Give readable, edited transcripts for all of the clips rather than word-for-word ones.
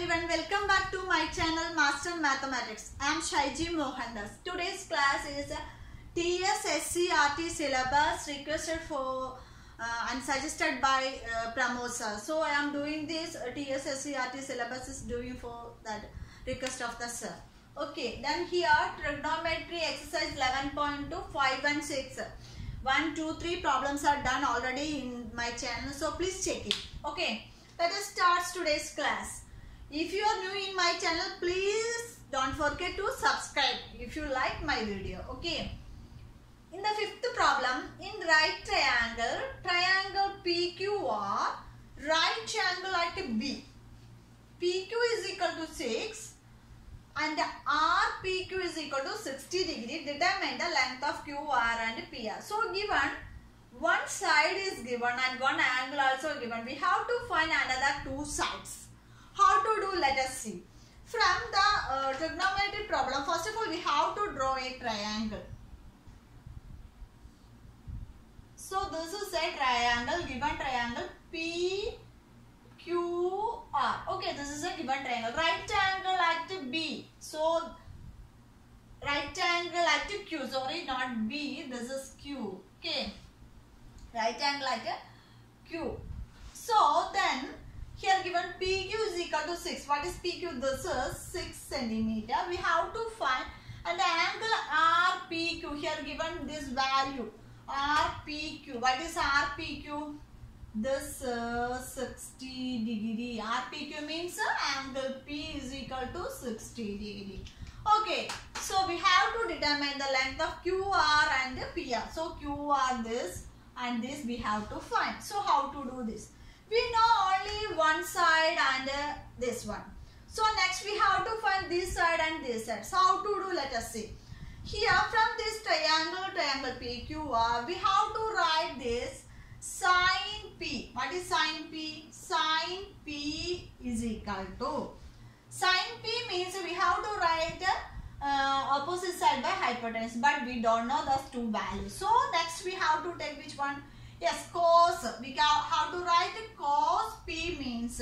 everyone, welcome back to my channel Master Mathematics. I am Shaiji Mohandas. Today's class is TSSCRT syllabus requested for and suggested by Pramosa. So I am doing this TSSCRT syllabus is doing for that request of the sir. Okay, then here trigonometry exercise 11.2, 5 and 6. 1, 2, 3 problems are done already in my channel. So please check it. Okay, let us start today's class. If you are new in my channel, please don't forget to subscribe if you like my video. Okay. In the fifth problem, in right triangle PQR, right triangle at B. PQ is equal to 6 and RPQ is equal to 60 degree. Determine the length of QR and PR. So given one side is given and one angle also given. We have to find another two sides. How to do? Let us see. From the trigonometry problem, first of all we have to draw a triangle. So this is a triangle, given triangle PQR. Okay, this is a given triangle. Right angle at B. So right angle at Q. Sorry, not B. This is Q. Okay. Right angle at Q. So then here given PQ is equal to 6. What is PQ? This is 6 centimeter. We have to find and the angle RPQ. Here given this value RPQ. What is RPQ? This 60 degree. RPQ means angle P is equal to 60 degree. Okay, so we have to determine the length of QR and PR. So QR this and this we have to find. So how to do this? We know only one side and this one. So next we have to find this side and this side. So how to do? Let us see. Here from this triangle PQR, we have to write this sin P. What is sin P? Sin P is equal to. Sin P means we have to write opposite side by hypotenuse, but we don't know those two values. So next we have to take which one? Yes, cos. We have to write cos P means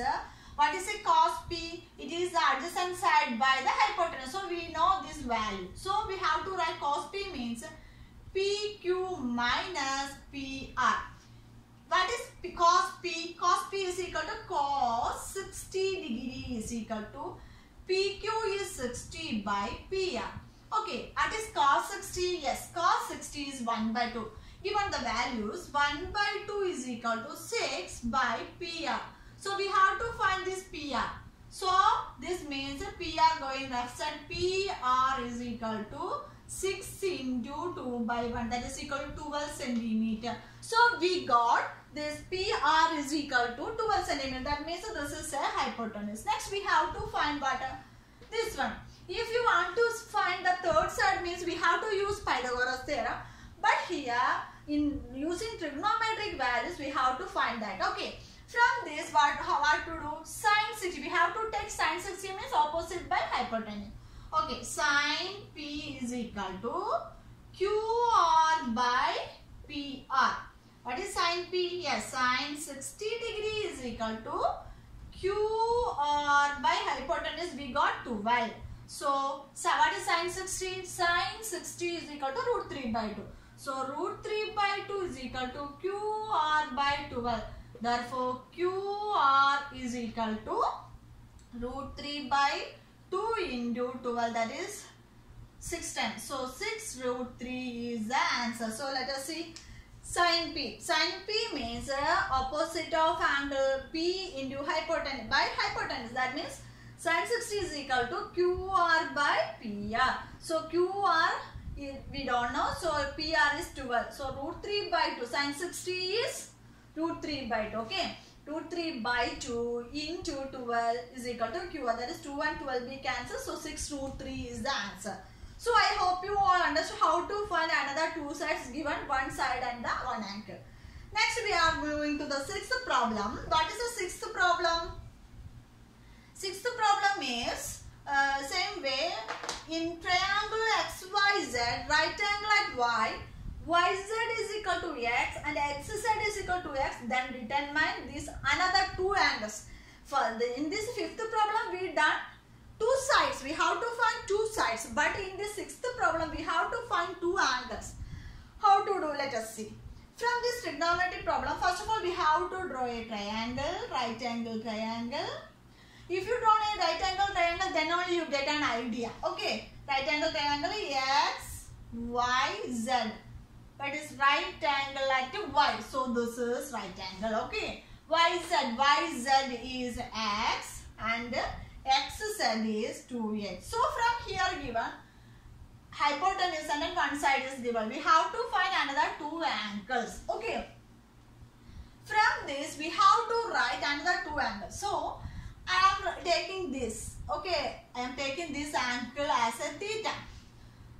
what is a cos P? It is the adjacent side by the hypotenuse. So we know this value. So we have to write cos P means PQ minus PR. What is cos P? Cos P is equal to cos 60 degree is equal to PQ is 60 by PR. Okay, that is cos 60. Yes, cos 60 is 1 by 2. Given the values, 1 by 2 is equal to 6 by PR. So we have to find this PR. So this means PR going left side. PR is equal to 6 into 2 by 1. That is equal to 12 centimeter. So we got this PR is equal to 12 centimeter. That means this is a hypotenuse. Next we have to find what? This one. If you want to find the third side means we have to use Pythagoras theorem. But here in using trigonometric values we have to find that. Okay. From this what to do? Sin 60. We have to take sin 60 means opposite by hypotenuse. Okay. Sin P is equal to QR by PR. What is sin P? Yes, sin 60 degree is equal to QR by hypotenuse. We got 12. So what is sin 60? Sin 60 is equal to root 3 by 2. So root 3 by 2 is equal to QR by 12. Therefore QR is equal to root 3 by 2 into 12, that is 6 times. So 6 root 3 is the answer. So let us see sin P. Sin P means opposite of angle P into hypotenuse by hypotenuse. That means sin 60 is equal to QR by PR. So QR we don't know. So PR is 12. So root 3 by 2. Sin 60 is root 3 by 2. Okay. Root 3 by 2 into 12 is equal to QR. That is 2 and 12 we cancel. So 6 root 3 is the answer. So I hope you all understood how to find another two sides given one side and the one angle. Next we are moving to the sixth problem. What is the sixth problem? Sixth problem is same way in triangle XYZ, right angle at Y, YZ is equal to X and XZ is equal to X, then determine these another two angles. in this fifth problem we done two sides. We have to find two sides. But in this sixth problem we have to find two angles. How to do? Let us see. From this trigonometry problem, first of all we have to draw a triangle, right angle triangle. If you draw a right angle triangle, then only you get an idea. Okay, right angle triangle X, Y, Z. That is right angle at Y. So this is right angle. Okay, YZ is X and XZ is 2X. So from here given hypotenuse and then one side is given. We have to find another two angles. Okay. From this we have to write another two angles. So I am taking this. Okay. I am taking this angle as a theta.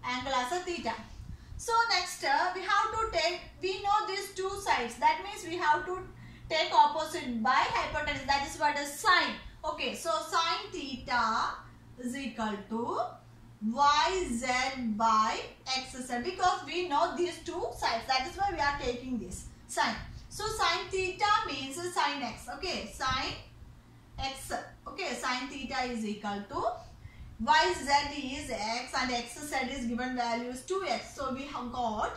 Angle as a theta. So next we have to take, we know these two sides. That means we have to take opposite by hypotenuse. That is what is sine. Okay. So sine theta is equal to YZ by XZ, because we know these two sides. That is why we are taking this sine. So sine theta means sine x. Okay, sine x. Okay, sine theta is equal to YZ is x and XZ is given value is 2x. So we have got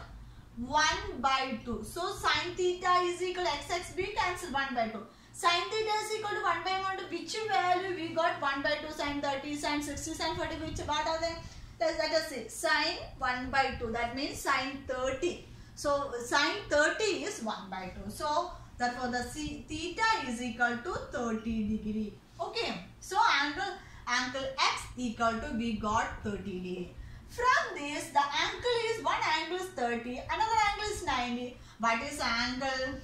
1 by 2. So sine theta is equal to XXB cancel 1 by 2. Sin theta is equal to 1 by 1 to which value we got? 1 by 2, sin 30, sin 60, sin 40, which what are they? Let us see. Sin 1 by 2, that means sin 30. So sin 30 is 1 by 2. So therefore the theta is equal to 30 degree. Okay. So angle x equal to, we got 30 degree. From this the angle is, one angle is 30, another angle is 90. What is angle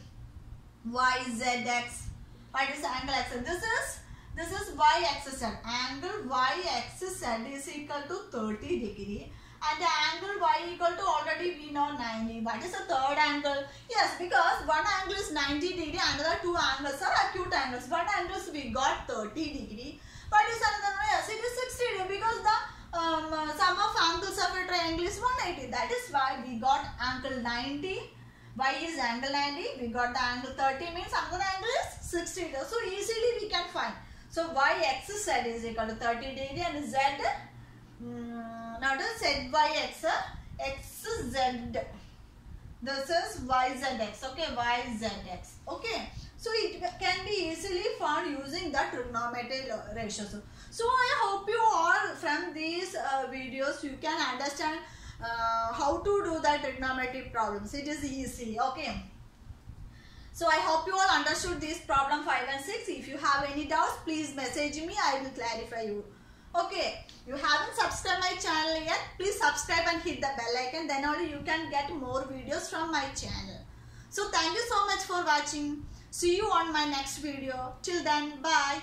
YZX? What is the angle XZ? This is YXZ. Angle YXZ is equal to 30 degree. And the angle Y equal to, already we know 90. What is the third angle? Yes, because one angle is 90 degree, another two angles are acute angles. One angle we got 30 degree. What is another one? Yes, it is 60 degree, because the sum of angles of a triangle is 180. That is why we got angle 90. Y is angle 90, we got the angle 30, means another angle is 60 degree. So easily we can find. So YXZ is equal to 30 degree and Z, now the ZYX, XZ. This is YZX, okay, YZX, okay. So it can be easily found using the trigonometry ratios. So I hope you all from these videos you can understand how to do the trigonometry problems. It is easy. Okay. So I hope you all understood this problem 5 and 6. If you have any doubts, please message me. I will clarify you. Okay. You haven't subscribed my channel yet, please subscribe and hit the bell icon. Then only you can get more videos from my channel. So thank you so much for watching. See you on my next video. Till then, bye.